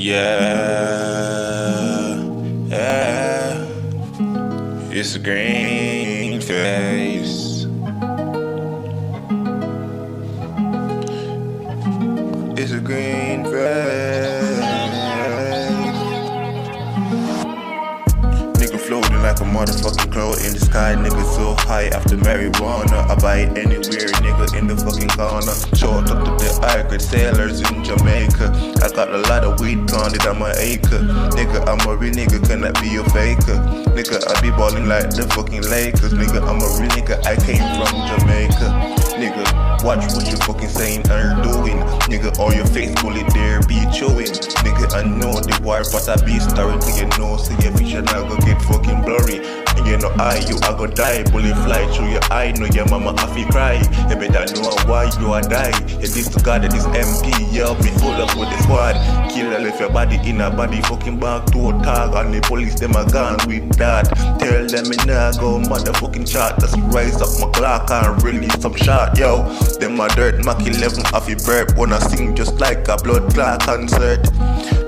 Yeah, yeah, it's a green face. It's a green face. Nigga floating like a motherfucking cloud in the sky. Nigga so high after marijuana. I buy it anywhere, nigga in the fucking corner. Short up to the high-grade sailors in Jamaica. I got a lot of weed planted on my acre. Nigga, I'm a real nigga, cannot be a faker. Nigga, I be balling like the fucking Lakers. Nigga, I'm a real nigga, I came from Jamaica. Nigga, watch what you fucking saying and doing. Nigga, all your face bullet there be chewing. Nigga, I know the war, but I be starring. Nigga, know, see your vision, I go get fucking blurry. And you know I go die. Bullet fly through your eye, know your mama have to cry. You better know why you a die. You disregard this MP, yeah, me full up with the squad. Kill and left your body in a body fucking back to a tag. And the police, them a gone with that. Tell them me nah go motherfucking chat. Just rise up my clock and release some shot, yo. Them a dirt, Mac 11 off your burp. Wanna sing just like a blood clot concert.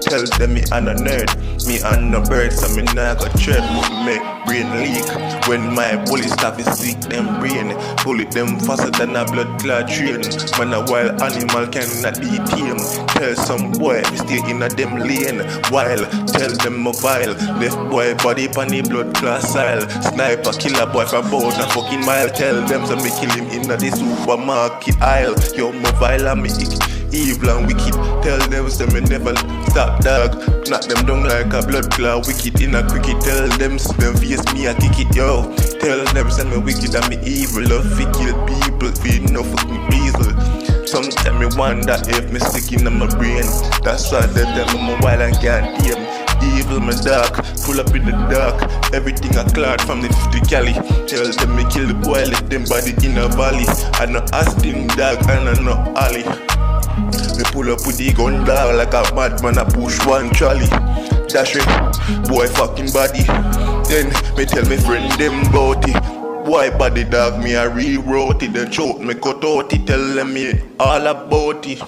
Tell them me I'm a nerd, me and no bird, so me nah go tread, but make brain leak. When my bullets stop is sick, them brain bullet them faster than a blood clot train. Man a wild animal cannot be tamed. Tell some boy me stay in a them lane. While tell them a vile, left boy body pan the blood clot style. Sniper killer boy from about a fucking mile. Tell them so me kill him in a the supermarket aisle. Yo mobile and me evil and wicked. Tell them so me never stop dog. Knock them down like a blood clot wicked in a cricket. Tell them so them face me I kick it, yo. Tell them so me wicked and me evil. Love fi kill people fi no fucking weasel. Sometimes me wonder if me sick in my brain. That's why they tell me I'm wild and can't aim. Evil me dark, pull up in the dark. Everything I cloud from the 50 cali. Tell them me kill the boy, let them body in a valley. I no Aston dog and I no alley. Me pull up with the gun down like a madman, I push one trolley. Dash it, boy fucking body. Then me tell me friend them about it. Boy body dog, me I rewrote it. The choke me cut out it, tell them me all about it.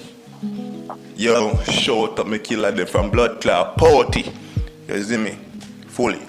Yo, shout up me killer them from blood clot party. You see me? Fully.